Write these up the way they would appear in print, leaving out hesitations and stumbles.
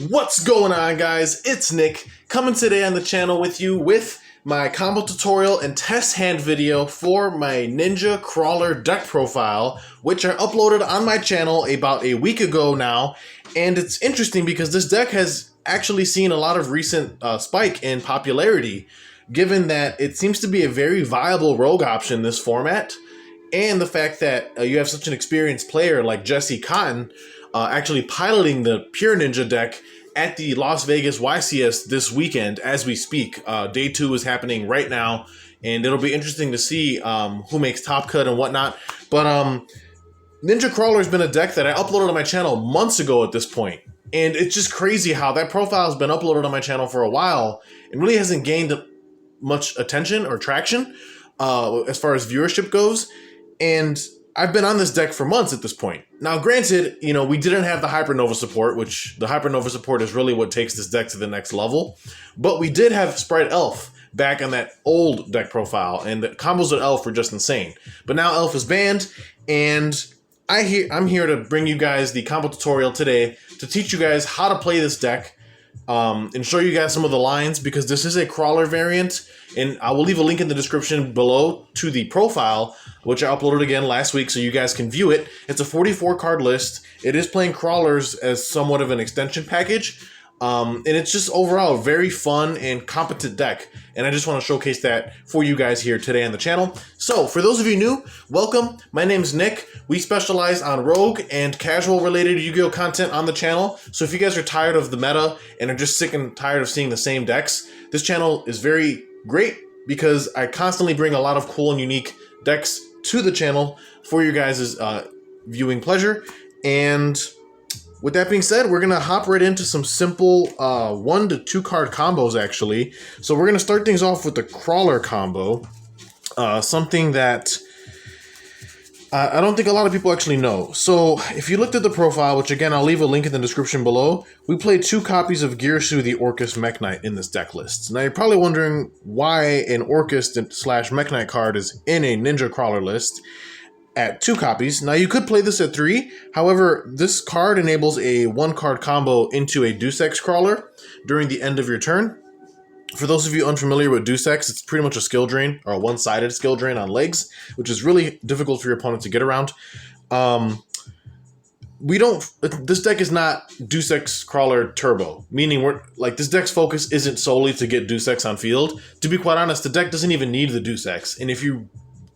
What's going on, guys? It's Nick coming today on the channel with you with my combo tutorial and test hand video for my Ninja Krawler deck profile, which I uploaded on my channel about a week ago now. And it's interesting because this deck has actually seen a lot of recent spike in popularity, given that it seems to be a very viable rogue option in this format, and the fact that you have such an experienced player like Jesse Cotton actually piloting the Pure Ninja deck at the Las Vegas YCS this weekend as we speak. Day 2 is happening right now, and it'll be interesting to see who makes top cut and whatnot. But Ninja Krawler has been a deck that I uploaded on my channel months ago at this point. And it's just crazy how that profile has been uploaded on my channel for a while and really hasn't gained much attention or traction as far as viewership goes. And I've been on this deck for months at this point. Now, granted, you know, we didn't have the Hypernova support, which the Hypernova support is really what takes this deck to the next level. But we did have Sprite Elf back on that old deck profile, and the combos with Elf were just insane. But now Elf is banned, and I'm here to bring you guys the combo tutorial today to teach you guys how to play this deck and show you guys some of the lines, because this is a Krawler variant, and I will leave a link in the description below to the profile, which I uploaded again last week so you guys can view it. It's a 44 card list. It is playing Krawlers as somewhat of an extension package, and it's just overall a very fun and competent deck, and I just want to showcase that for you guys here today on the channel. So for those of you new, welcome. My name is Nick. We specialize on rogue and casual related Yu-Gi-Oh content on the channel. So if you guys are tired of the meta and are just sick and tired of seeing the same decks, this channel is very great because I constantly bring a lot of cool and unique decks to the channel for you guys' viewing pleasure. And with that being said, we're going to hop right into some simple 1 to 2 card combos, actually. So we're going to start things off with the Krawler combo, something that I don't think a lot of people actually know. So if you looked at the profile, which again, I'll leave a link in the description below, we played 2 copies of Girsu the Orcust Mech Knight in this deck list. Now you're probably wondering why an Orcust / Mech Knight card is in a Ninja Krawler list at 2 copies. Now you could play this at 3. However, this card enables a 1-card combo into a Deus Ex Crawler during the end of your turn. For those of you unfamiliar with Deus Ex, it's pretty much a skill drain, or a one-sided skill drain on legs, which is really difficult for your opponent to get around. This deck is not Deus Ex Crawler Turbo, meaning this deck's focus isn't solely to get Deus Ex on field. To be quite honest, the deck doesn't even need the Deus Ex, and if you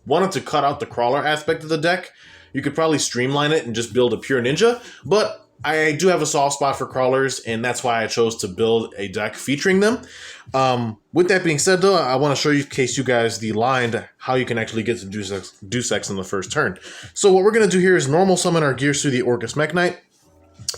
wanted to cut out the Crawler aspect of the deck, you could probably streamline it and just build a pure Ninja, but I do have a soft spot for Crawlers, and that's why I chose to build a deck featuring them. With that being said, though, I want to showcase you guys the line to how you can actually get to Deus Ex in the first turn. So what we're going to do here is normal summon our Girsu the Orcust Mech Knight.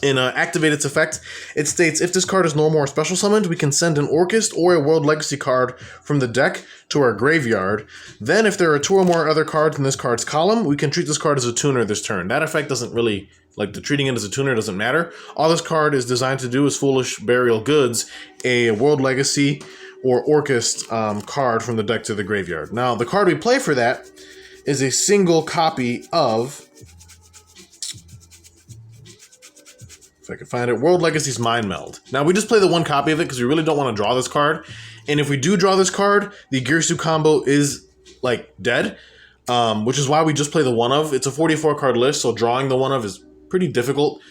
In activate its effect, it states, if this card is normal or special summoned, we can send an Orcust or a World Legacy card from the deck to our graveyard. Then if there are 2 or more other cards in this card's column, we can treat this card as a tuner this turn. That effect doesn't really, the treating it as a tuner doesn't matter. All this card is designed to do is Foolish Burial Goods, a World Legacy or Orcust card from the deck to the graveyard. Now, the card we play for that is a single copy of, if I can find it, World Legacy's Mind Meld. Now, we just play the 1 copy of it because we really don't want to draw this card. And if we do draw this card, the Girsu combo is, dead, which is why we just play the 1 of. It's a 44 card list, so drawing the 1 of is pretty difficult,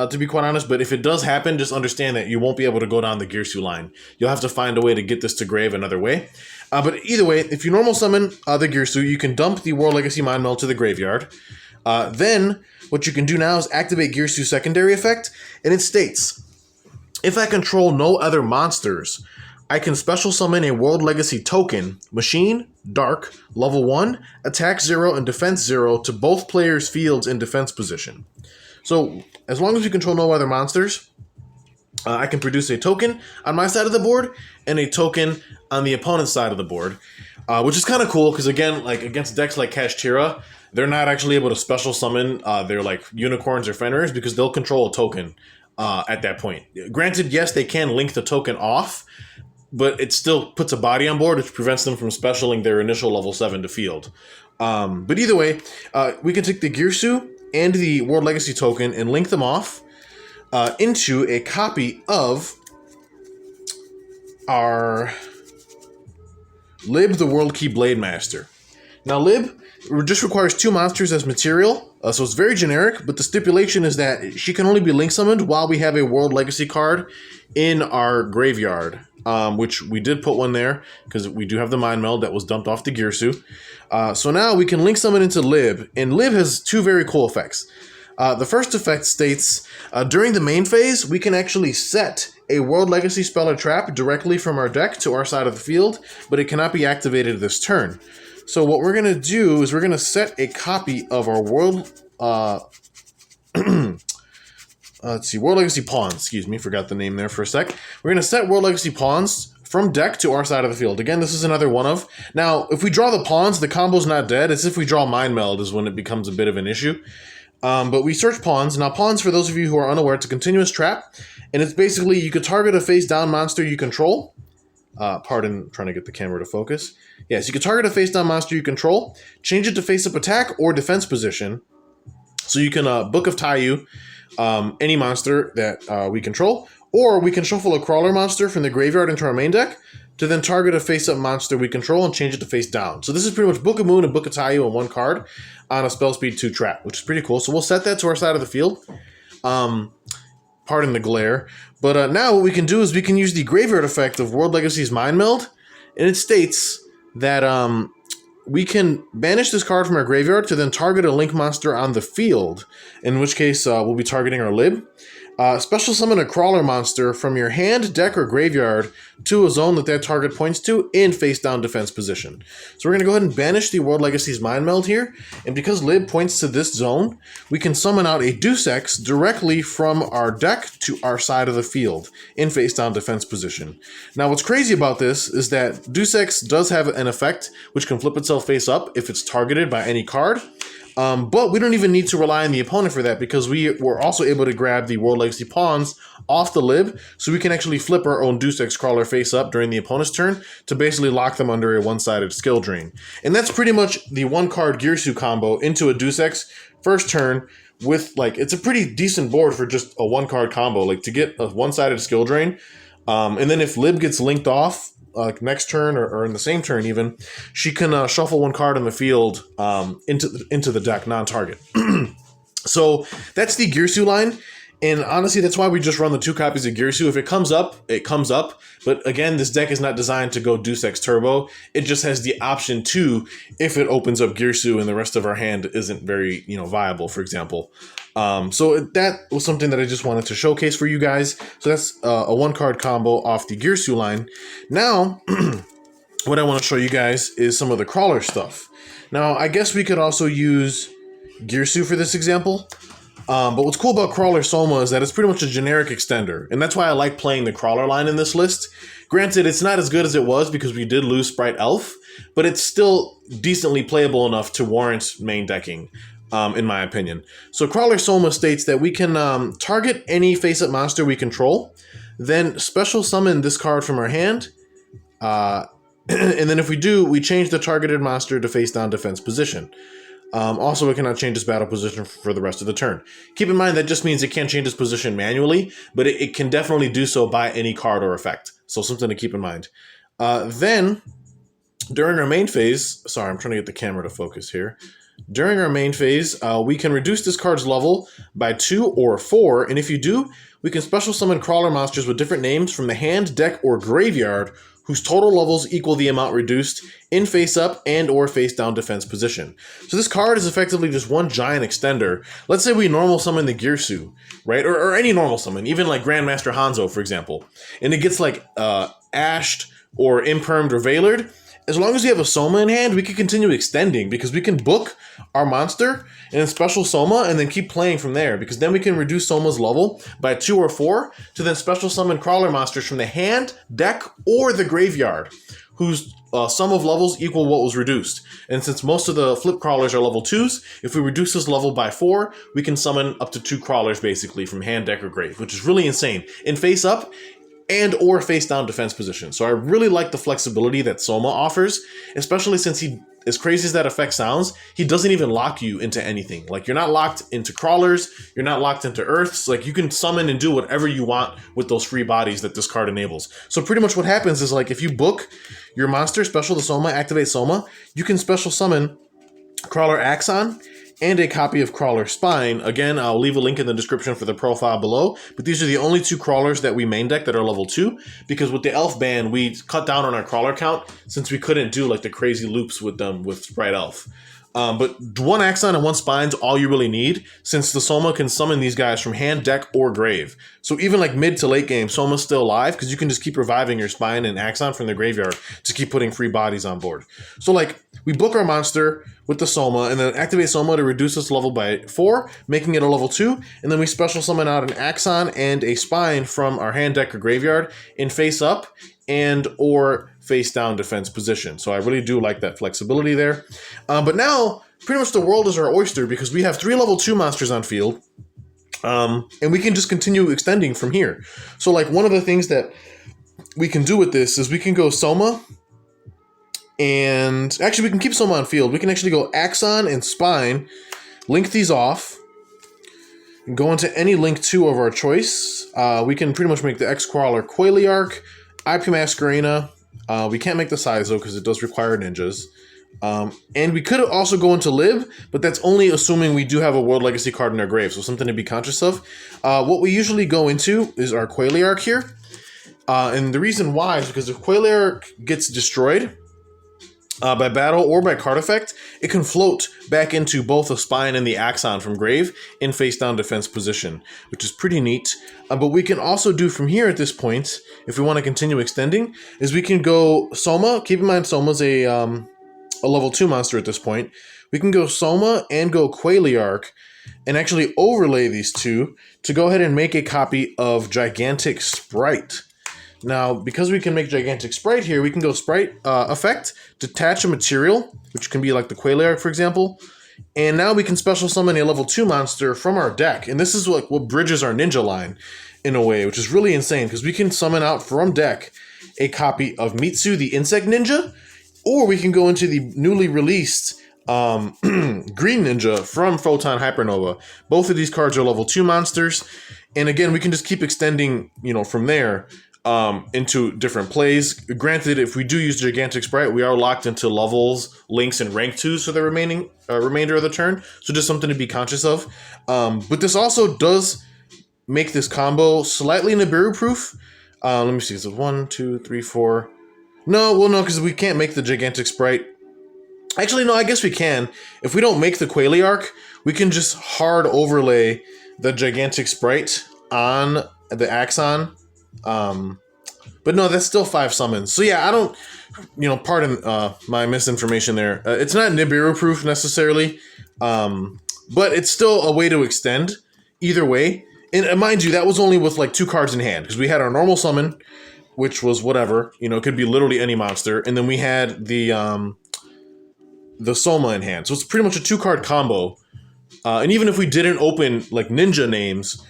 to be quite honest. But if it does happen, just understand that you won't be able to go down the Girsu line. You'll have to find a way to get this to grave another way. But either way, if you normal summon the Girsu, you can dump the World Legacy Mind Meld to the graveyard. Then what you can do now is activate Girsu's secondary effect, and it states, if I control no other monsters, I can special summon a World Legacy token, Machine, Dark, level 1, attack 0 and defense 0 to both players' fields in defense position. So as long as you control no other monsters, I can produce a token on my side of the board and a token on the opponent's side of the board, which is kind of cool because, again, against decks like Kashtira, they're not actually able to special summon their unicorns or Fenris because they'll control a token at that point. Granted, yes, they can link the token off, but it still puts a body on board, which prevents them from specialing their initial level 7 to field. But either way, we can take the Girsu and the World Legacy token and link them off. into a copy of our Lib the World Key Blade Master. Now, Lib just requires 2 monsters as material, so it's very generic, but the stipulation is that she can only be link summoned while we have a World Legacy card in our graveyard, which we did put one there because we do have the Mind Meld that was dumped off the Girsu. So now we can link summon into Lib, and Lib has 2 very cool effects. The first effect states, during the main phase, we can actually set a World Legacy spell or trap directly from our deck to our side of the field, but it cannot be activated this turn. So what we're going to do is we're going to set a copy of our World... let's see, World Legacy Pawns, excuse me, forgot the name there for a sec. We're going to set World Legacy Pawns from deck to our side of the field. Again, this is another one of. Now, if we draw the Pawns, the combo's not dead. It's if we draw Mind Meld is when it becomes a bit of an issue. But we search Pawns. Now, Pawns, for those of you who are unaware, it's a continuous trap. And it's basically, you could target a face-down monster you control. Pardon, trying to get the camera to focus. Yes, you can target a face-down monster you control, change it to face-up attack or defense position. So you can Book of Taiyu any monster that we control, or we can shuffle a Crawler monster from the graveyard into our main deck to then target a face-up monster we control and change it to face-down. So this is pretty much Book of Moon and Book of Taiyu on one card on a spell speed 2 trap, which is pretty cool. So we'll set that to our side of the field. Pardon the glare. But now what we can do is we can use the graveyard effect of World Legacy's Mind Meld, and it states that we can banish this card from our graveyard to then target a link monster on the field, in which case we'll be targeting our Lib. Special summon a Crawler monster from your hand, deck, or graveyard to a zone that target points to in face-down defense position. So we're going to go ahead and banish the World Legacy's Mind Meld here, and because Lib points to this zone, we can summon out a Deus Ex directly from our deck to our side of the field in face-down defense position. Now, what's crazy about this is that Deus Ex does have an effect which can flip itself face-up if it's targeted by any card. But we don't even need to rely on the opponent for that because we were also able to grab the World Legacy Pawns off the Lib, so we can actually flip our own Deus Ex Crawler face up during the opponent's turn to basically lock them under a one-sided skill drain. And that's pretty much the one-card Girsu combo into a Deus Ex first turn with, like, it's a pretty decent board for just a one-card combo, like, to get a one-sided skill drain. And then if Lib gets linked off, next turn or in the same turn even, she can shuffle 1 card on the field into the deck, non-target. So that's the Girsu line, and honestly that's why we just run the 2 copies of Girsu. If it comes up, it comes up, but again, this deck is not designed to go Deus Ex Turbo. It just has the option to, if it opens up Girsu and the rest of our hand isn't very viable, for example. So that was something that I just wanted to showcase for you guys. So that's a 1-card combo off the Girsu line. Now, what I want to show you guys is some of the Crawler stuff. Now, I guess we could also use Girsu for this example. But what's cool about Crawler Soma is that it's pretty much a generic extender. And that's why I like playing the Crawler line in this list. Granted, it's not as good as it was because we did lose Sprite Elf, but it's still decently playable enough to warrant main decking. In my opinion. So Crawler Soma states that we can target any face-up monster we control, then special summon this card from our hand, and then if we do, we change the targeted monster to face-down defense position. Also, it cannot change its battle position for the rest of the turn. Keep in mind that just means it can't change its position manually, but it can definitely do so by any card or effect. So something to keep in mind. Then, during our main phase, sorry, I'm trying to get the camera to focus here. During our main phase, we can reduce this card's level by 2 or 4, and if you do, we can special summon Crawler monsters with different names from the hand, deck, or graveyard whose total levels equal the amount reduced in face-up and or face-down defense position. So this card is effectively just one giant extender. Let's say we normal summon the Girsu, right? Or any normal summon, even like Grandmaster Hanzo, for example, and it gets like ashed or impermed or veilered. As long as we have a Soma in hand, we can continue extending because we can book our monster and then special Soma and then keep playing from there, because then we can reduce Soma's level by 2 or 4 to then special summon Crawler monsters from the hand, deck, or the graveyard whose sum of levels equal what was reduced. And since most of the flip Crawlers are level 2s, if we reduce this level by 4, we can summon up to 2 Crawlers basically from hand, deck, or grave, which is really insane. In face up, and or face down defense position. So I really like the flexibility that Soma offers, especially since he, as crazy as that effect sounds, he doesn't even lock you into anything. Like, you're not locked into crawlers, you're not locked into earths. Like, you can summon and do whatever you want with those free bodies that this card enables. So pretty much what happens is, like, if you book your monster special to Soma, activate Soma, you can special summon Crawler Axon and a copy of Crawler Spine. Again, I'll leave a link in the description for the profile below, but these are the only 2 crawlers that we main deck that are level 2, because with the elf ban, we cut down on our crawler count since we couldn't do like the crazy loops with them with Sprite Elf. But 1 Axon and 1 Spine's all you really need, since the Soma can summon these guys from hand, deck, or grave. So even like mid to late game, Soma's still alive because you can just keep reviving your Spine and Axon from the graveyard to keep putting free bodies on board. So like, we book our monster with the Soma and then activate Soma to reduce its level by 4, making it a level 2, and then we special summon out an Axon and a Spine from our hand, deck, or graveyard in face up and or face down defense position. So I really do like that flexibility there. But now, pretty much the world is our oyster because we have 3 level 2 monsters on field, and we can just continue extending from here. So like, one of the things that we can do with this is we can go Soma, and actually we can keep Soma on field. We can actually go Axon and Spine, link these off, and go into any link 2 of our choice. We can pretty much make the X Crawler Quailiarch, IP Masquerena. We can't make the size though because it does require ninjas. And we could also go into Lib, but that's only assuming we do have a World Legacy card in our grave, so something to be conscious of. What we usually go into is our Quailiarch here. And the reason why is because if Quailiarch gets destroyed by battle or by card effect, it can float back into both the Spine and the Axon from grave in face down defense position, which is pretty neat. But we can also do from here at this point, if we want to continue extending, is we can go Soma. Keep in mind Soma's a level 2 monster at this point. We can go Soma and go Quailiarch and actually overlay these 2 to go ahead and make a copy of Gigantic Sprite. Now, because we can make Gigantic Sprite here, we can go Sprite effect, detach a material, which can be like the Quailiarch, for example, and now we can special summon a level 2 monster from our deck, and this is what bridges our ninja line in a way, which is really insane, because we can summon out from deck a copy of Mitsu, the Insect Ninja, or we can go into the newly released Green Ninja from Photon Hypernova. Both of these cards are level 2 monsters, and again, we can just keep extending, from there, into different plays. Granted, if we do use Gigantic Sprite, we are locked into levels, links, and rank 2s for the remainder of the turn, so just something to be conscious of. But this also does make this combo slightly Nibiru-proof. Let me see, so 1, 2, 3, 4... No, well, no, because we can't make the Gigantic Sprite. Actually, no, I guess we can. If we don't make the Quailiarch, we can just hard overlay the Gigantic Sprite on the Axon. But no, that's still 5 summons. So yeah, I don't, pardon my misinformation there. It's not Nibiru proof necessarily, but it's still a way to extend either way. And mind you, that was only with like 2 cards in hand, because we had our normal summon, which was whatever, it could be literally any monster, and then we had the Soma in hand. So it's pretty much a 2-card combo. And even if we didn't open like ninja names,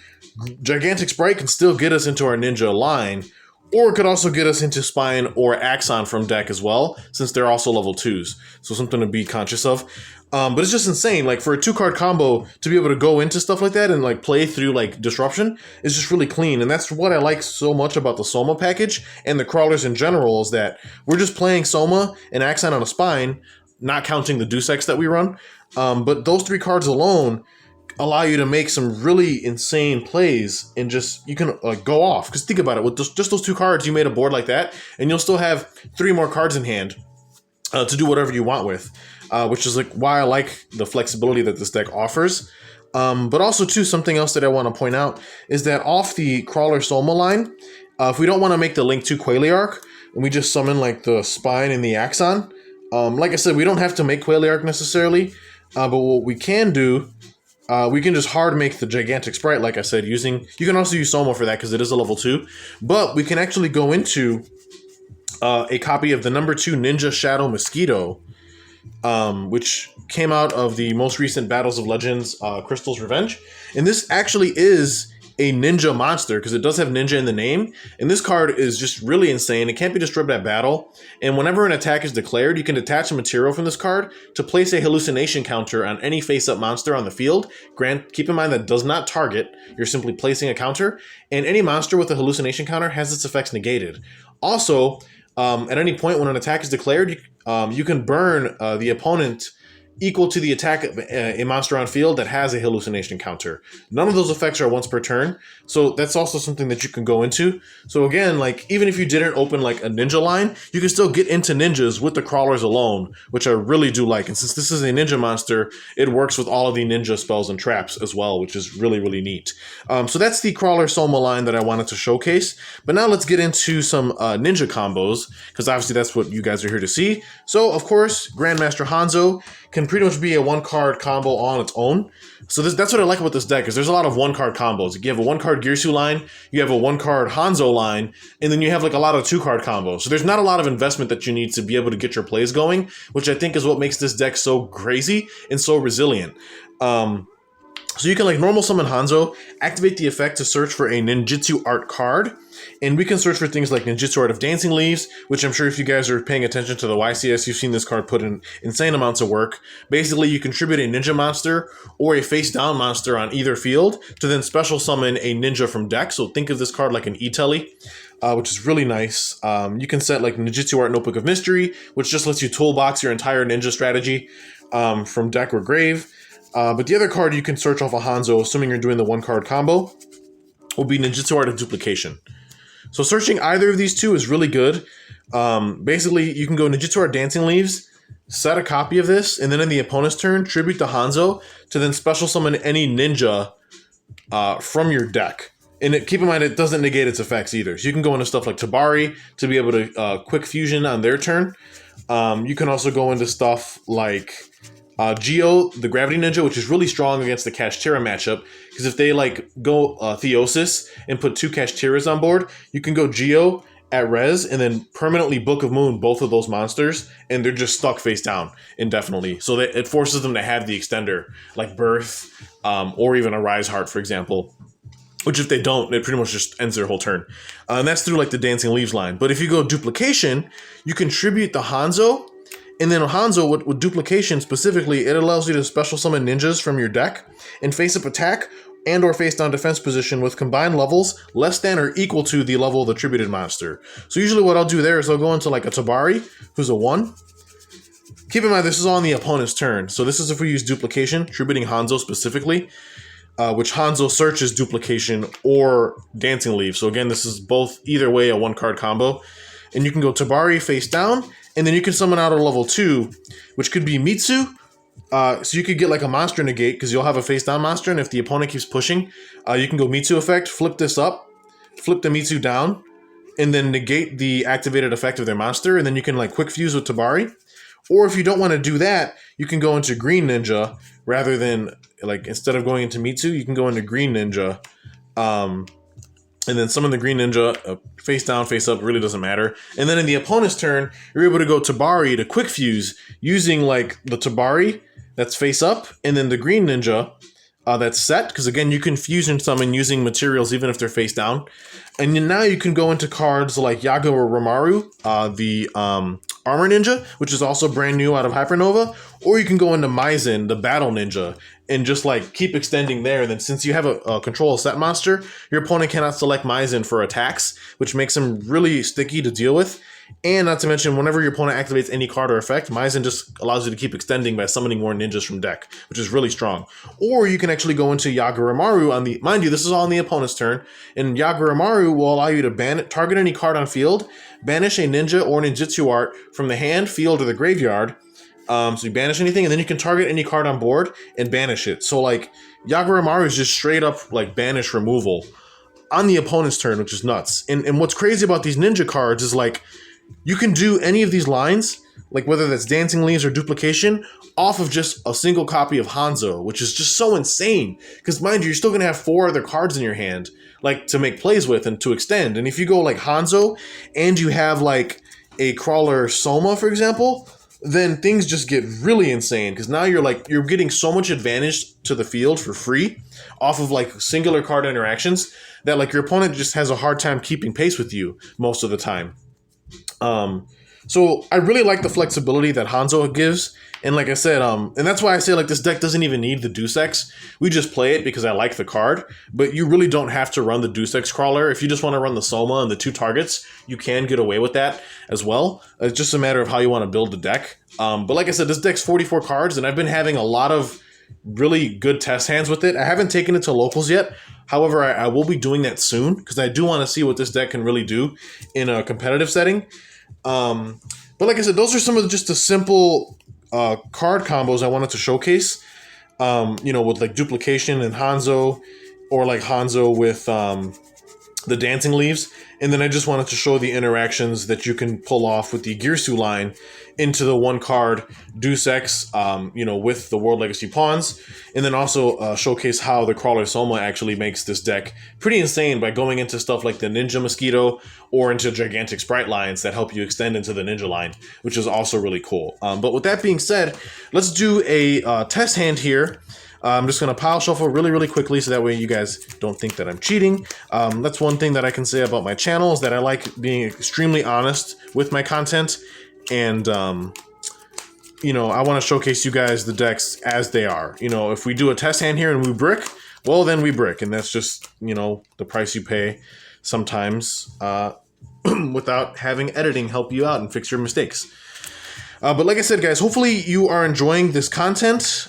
Gigantic Sprite can still get us into our ninja line, or it could also get us into Spine or Axon from deck as well, since they're also level 2s. So something to be conscious of. But it's just insane, like for a 2-card combo to be able to go into stuff like that and like play through like Disruption is just really clean. And that's what I like so much about the Soma package and the crawlers in general, is that we're just playing Soma and Axon on a Spine, not counting the Deus Ex that we run. But those 3 cards alone allow you to make some really insane plays, and just you can go off. Because think about it, with just those 2 cards, you made a board like that, and you'll still have 3 more cards in hand to do whatever you want with, which is like why I like the flexibility that this deck offers. But also too, something else that I want to point out is that off the Crawler Soma line, if we don't want to make the link to Quailiarch, and we just summon like the Spine and the Axon, like I said, we don't have to make Quailiarch necessarily, but what we can do, we can just hard make the Gigantic Sprite, like I said, you can also use Soma for that because it is a level 2, but we can actually go into a copy of the number 2 Ninja Shadow Mosquito, which came out of the most recent Battles of Legends, Crystal's Revenge, and this actually is a ninja monster, because it does have ninja in the name. And this card is just really insane. It can't be destroyed at battle. And whenever an attack is declared, you can detach a material from this card to place a hallucination counter on any face-up monster on the field. Keep in mind that does not target. You're simply placing a counter. And any monster with a hallucination counter has its effects negated. Also, at any point when an attack is declared, you can burn the opponent equal to the attack of a monster on field that has a hallucination counter. None of those effects are once per turn, so that's also something that you can go into. So again, like, even if you didn't open like a ninja line, you can still get into ninjas with the crawlers alone, which I really do like. And since this is a ninja monster, it works with all of the ninja spells and traps as well, which is really, really neat. So that's the crawler Soma line that I wanted to showcase. But now let's get into some ninja combos, because obviously that's what you guys are here to see. So of course, Grandmaster Hanzo can pretty much be a one-card combo on its own. So that's what I like about this deck, is there's a lot of one-card combos. You have a one-card Girsu line, you have a one-card Hanzo line, and then you have like a lot of two-card combos. So there's not a lot of investment that you need to be able to get your plays going, which I think is what makes this deck so crazy and so resilient. So you can like normal summon Hanzo, activate the effect to search for a ninjutsu art card, and we can search for things like Ninjutsu Art of Dancing Leaves, which I'm sure if you guys are paying attention to the YCS, you've seen this card put in insane amounts of work. Basically, you contribute a ninja monster or a face-down monster on either field to then special summon a ninja from deck. So think of this card like an E-Telly, which is really nice. You can set like Ninjutsu Art Notebook of Mystery, which just lets you toolbox your entire ninja strategy from deck or grave. But the other card you can search off a Hanzo, assuming you're doing the one-card combo, will be Ninjutsu Art of Duplication. So searching either of these two is really good. Basically, you can go Ninjutsu Art Dancing Leaves, set a copy of this, and then in the opponent's turn, tribute to Hanzo to then special summon any ninja from your deck. And keep in mind, it doesn't negate its effects either. So you can go into stuff like Tabari to be able to quick fusion on their turn. You can also go into stuff like Geo, the Gravity Ninja, which is really strong against the Kashtira matchup, because if they like go Theosis and put two Kashtiras on board, you can go Geo at res and then permanently Book of Moon both of those monsters, and they're just stuck face down indefinitely. So that it forces them to have the extender, like Birth, or even a Rise Heart, for example. Which if they don't, it pretty much just ends their whole turn. And that's through like the Dancing Leaves line. But if you go Duplication, you contribute the Hanzo. And then Hanzo, with Duplication specifically, it allows you to special summon ninjas from your deck and face up attack and or face down defense position with combined levels less than or equal to the level of the tributed monster. So usually what I'll do there is I'll go into like a Tabari, who's a 1. Keep in mind, this is on the opponent's turn. So this is if we use Duplication, tributing Hanzo specifically, which Hanzo searches Duplication or Dancing Leaf. So again, this is both either way a one-card combo. And you can go Tabari face down, and then you can summon out a level 2, which could be Mitsu. So you could get like a monster negate, because you'll have a face down monster, and if the opponent keeps pushing, you can go Mitsu effect, flip this up, flip the Mitsu down, and then negate the activated effect of their monster, and then you can like quick fuse with Tabari. Or if you don't want to do that, you can go into Green Ninja, rather than like instead of going into Mitsu, you can go into Green Ninja. And then summon the Green Ninja, face down, face up, really doesn't matter. And then in the opponent's turn, you're able to go Tabari to quick fuse using like the Tabari that's face up, and then the Green Ninja that's set, because again, you can fusion summon using materials even if they're face down. And then now you can go into cards like Yaga or Romaru, the Armor Ninja, which is also brand new out of Hypernova, or you can go into Maizen, the Battle Ninja, and just like keep extending there. And then since you have a control set monster, your opponent cannot select Maizen for attacks, which makes him really sticky to deal with. And not to mention, whenever your opponent activates any card or effect, Maizen just allows you to keep extending by summoning more ninjas from deck, which is really strong. Or you can actually go into Yaguramaru on the, mind you, this is all on the opponent's turn, and Yaguramaru will allow you to target any card on field, banish a ninja or ninjutsu art from the hand, field, or the graveyard. So you banish anything, and then you can target any card on board and banish it. So like Yaguramaru is just straight up like banish removal on the opponent's turn, which is nuts. And what's crazy about these ninja cards is like you can do any of these lines, like whether that's Dancing Leaves or Duplication, off of just a single copy of Hanzo, which is just so insane. Because mind you, you're still gonna have 4 other cards in your hand, like to make plays with and to extend. And if you go like Hanzo and you have like a Crawler Soma, for example, then things just get really insane, because now you're getting so much advantage to the field for free off of like singular card interactions that like your opponent just has a hard time keeping pace with you most of the time. So I really like the flexibility that Hanzo gives. And like I said, and that's why I say like this deck doesn't even need the Deus Ex. We just play it because I like the card, but you really don't have to run the Deus Ex Crawler. If you just want to run the Soma and the 2 targets, you can get away with that as well. It's just a matter of how you want to build the deck. But like I said, this deck's 44 cards, and I've been having a lot of really good test hands with it. I haven't taken it to locals yet. However, I will be doing that soon, because I do want to see what this deck can really do in a competitive setting. But like I said, those are some of just the simple card combos I wanted to showcase. You know, with like duplication and Hanzo, or like Hanzo with the dancing leaves. And then I just wanted to show the interactions that you can pull off with the Girsu line into the 1 card Deus Ex, you know, with the World Legacy pawns. And then also showcase how the Crawler Soma actually makes this deck pretty insane by going into stuff like the Ninja Mosquito or into gigantic sprite lines that help you extend into the Ninja line, which is also really cool. But with that being said, let's do a test hand here. I'm just going to pile shuffle really quickly so that way you guys don't think that I'm cheating. That's one thing that I can say about my channel, is that I like being extremely honest with my content. And, you know, I want to showcase you guys the decks as they are. You know, if we do a test hand here and we brick, well, then we brick. And that's just, you know, the price you pay sometimes without having editing help you out and fix your mistakes. But like I said, guys, hopefully you are enjoying this content.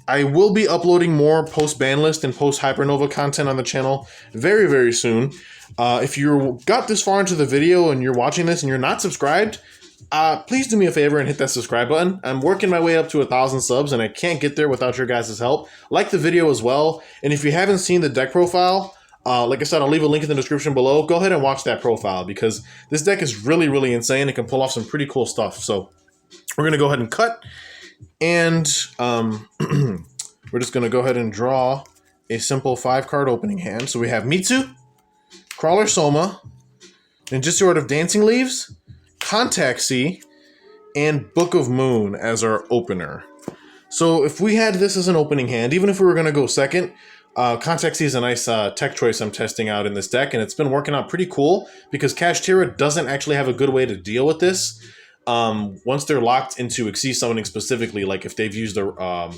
I will be uploading more post-ban list and post-Hypernova content on the channel very soon. If you got this far into the video and you're watching this and you're not subscribed, please do me a favor and hit that subscribe button. I'm working my way up to 1,000 subs, and I can't get there without your guys' help. Like the video as well. And if you haven't seen the deck profile, like I said, I'll leave a link in the description below. Go ahead and watch that profile, because this deck is really insane. It can pull off some pretty cool stuff. So we're going to go ahead and cut. And we're just going to go ahead and draw a simple 5-card opening hand. So we have Mitsu, Crawler Soma, Ninja Sword of Dancing Leaves, Contact Sea, and Book of Moon as our opener. So if we had this as an opening hand, even if we were going to go second, Contact Sea is a nice tech choice I'm testing out in this deck, and it's been working out pretty cool because Kashtira doesn't actually have a good way to deal with this. Once they're locked into Xyz summoning specifically, like if they've used a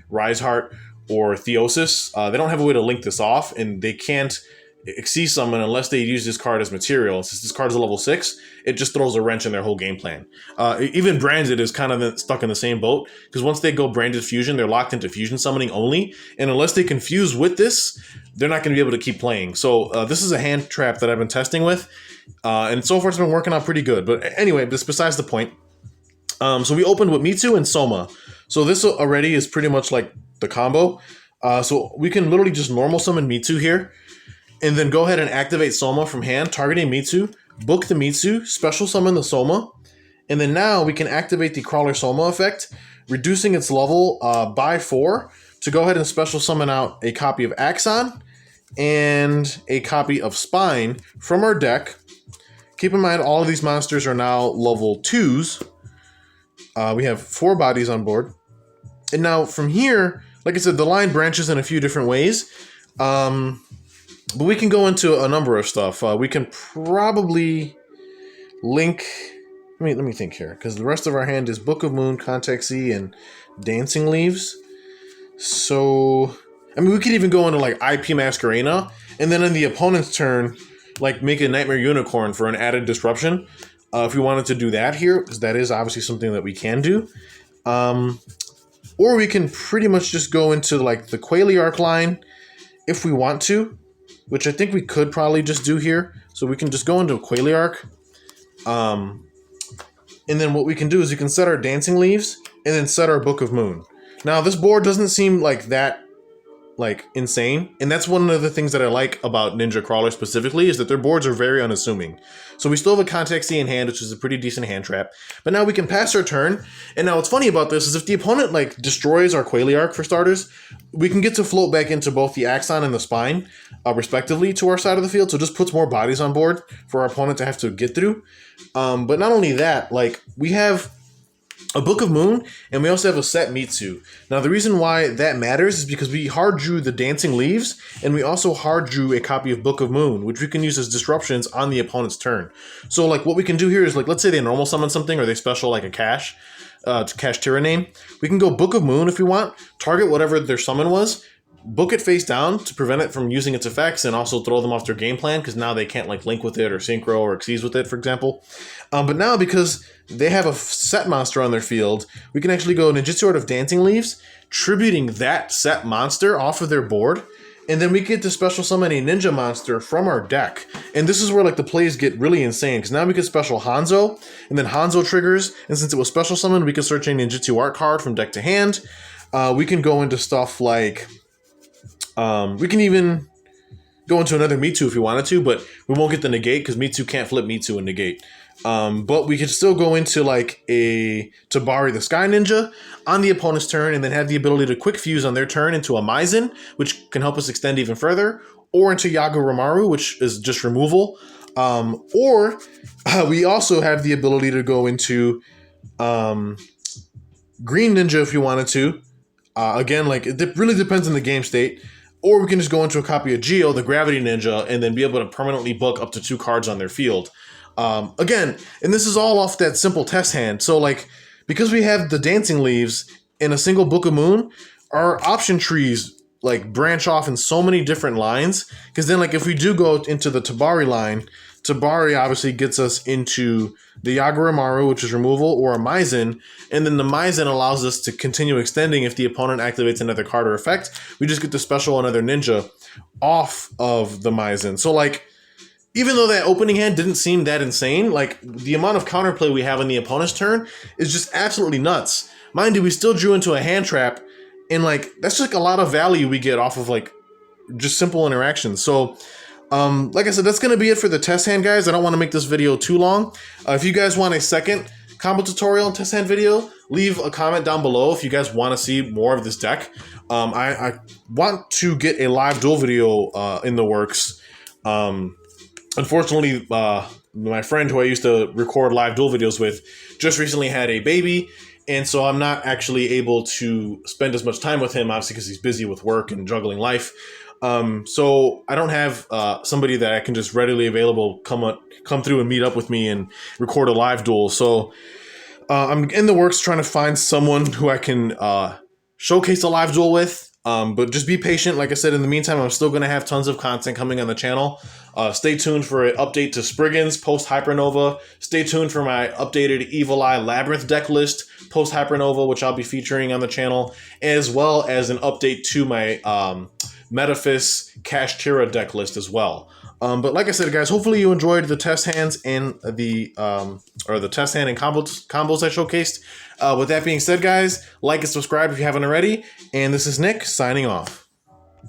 Rise Heart or Theosis, they don't have a way to link this off, and they can't Xyz summon unless they use this card as material. Since this card is a level 6, it just throws a wrench in their whole game plan. Even Branded is kind of stuck in the same boat, because once they go Branded Fusion, they're locked into Fusion summoning only, and unless they confuse with this, they're not going to be able to keep playing. So this is a hand trap that I've been testing with, and so far it's been working out pretty good. But anyway, this besides the point. So we opened with Mitsu and Soma. So this already is pretty much like the combo. So we can literally just normal summon Mitsu here, and then go ahead and activate Soma from hand, targeting Mitsu, book the Mitsu, special summon the Soma, and then now we can activate the Crawler Soma effect, reducing its level by 4 to go ahead and special summon out a copy of Axon and a copy of Spine from our deck. Keep in mind, all of these monsters are now level 2s. We have 4 bodies on board. And now from here, like I said, the line branches in a few different ways. But we can go into a number of stuff. We can probably link... Let me think here, because the rest of our hand is Book of Moon, Contact Sea, and Dancing Leaves. So, I mean, we could even go into like IP Masquerena, and then in the opponent's turn, like make a Nightmare Unicorn for an added disruption. If we wanted to do that here, because that is obviously something that we can do. Or we can pretty much just go into like the Quailiarch line if we want to, which I think we could probably just do here. So we can just go into Quailiarch. And then what we can do is we can set our Dancing Leaves and then set our Book of Moon. Now this board doesn't seem like that insane, and that's one of the things that I like about Ninja Krawler specifically, is that their boards are very unassuming. So we still have a Contact Sea in hand, which is a pretty decent hand trap, but now we can pass our turn. And now what's funny about this is if the opponent like destroys our Quailiarch for starters, we can get to float back into both the Axon and the Spine respectively to our side of the field, so it just puts more bodies on board for our opponent to have to get through. But not only that, like we have a Book of Moon, and we also have a set Mitsu. Now, the reason why that matters is because we hard drew the Dancing Leaves, and we also hard drew a copy of Book of Moon, which we can use as disruptions on the opponent's turn. So, like, what we can do here is, like, let's say they normal summon something, or they special, like, a Cash Tira name. We can go Book of Moon if we want, target whatever their summon was, book it face down to prevent it from using its effects, and also throw them off their game plan, because now they can't, like, link with it, or synchro, or Xyz with it, for example. But now, because they have a set monster on their field, we can actually go Ninjutsu Art of Dancing Leaves, tributing that set monster off of their board, and then we get to special summon a ninja monster from our deck. And this is where, like, the plays get really insane, because now we can special Hanzo, and then Hanzo triggers, and since it was special summoned, we can search a Ninjutsu Art card from deck to hand. We can go into stuff like... we can even go into another Mitsu if we wanted to, but we won't get the negate, because Mitsu can't flip Mitsu and negate. But we could still go into, like, a Tabari the Sky Ninja on the opponent's turn, and then have the ability to quick fuse on their turn into a Maizen, which can help us extend even further, or into Yagoromaru, which is just removal. Or we also have the ability to go into Green Ninja if you wanted to. Again, like, it really depends on the game state. Or we can just go into a copy of Geo, the Gravity Ninja, and then be able to permanently book up to 2 cards on their field. Again, and this is all off that simple test hand. So, like, because we have the Dancing Leaves in a single Book of Moon, our option trees, like, branch off in so many different lines. Because then, like, if we do go into the Tabari line, Tabari obviously gets us into the Yagoromaru, which is removal, or a Maizen, and then the Maizen allows us to continue extending if the opponent activates another card or effect. We just get to special another ninja off of the Maizen. So, like, even though that opening hand didn't seem that insane, like, the amount of counterplay we have on the opponent's turn is just absolutely nuts. Mind you, we still drew into a hand trap, and, like, that's just, like, a lot of value we get off of, like, just simple interactions. So, like I said, that's going to be it for the test hand, guys. I don't want to make this video too long. If you guys want a second combo tutorial and test hand video, leave a comment down below if you guys want to see more of this deck. I want to get a live duel video in the works. Unfortunately, my friend who I used to record live duel videos with just recently had a baby, and so I'm not actually able to spend as much time with him, obviously, because he's busy with work and juggling life. So I don't have somebody that I can just readily available come through and meet up with me and record a live duel. So I'm in the works trying to find someone who I can showcase a live duel with. But just be patient. Like I said, in the meantime, I'm still going to have tons of content coming on the channel. Stay tuned for an update to Spriggans post Hypernova. Stay tuned for my updated Evil Eye Labyrinth deck list post Hypernova, which I'll be featuring on the channel, as well as an update to my Metaphys Cash Tira deck list as well. But like I said, guys, hopefully you enjoyed the test hands and the test hand and combos I showcased. With that being said, guys, like and subscribe if you haven't already. And this is Nick signing off.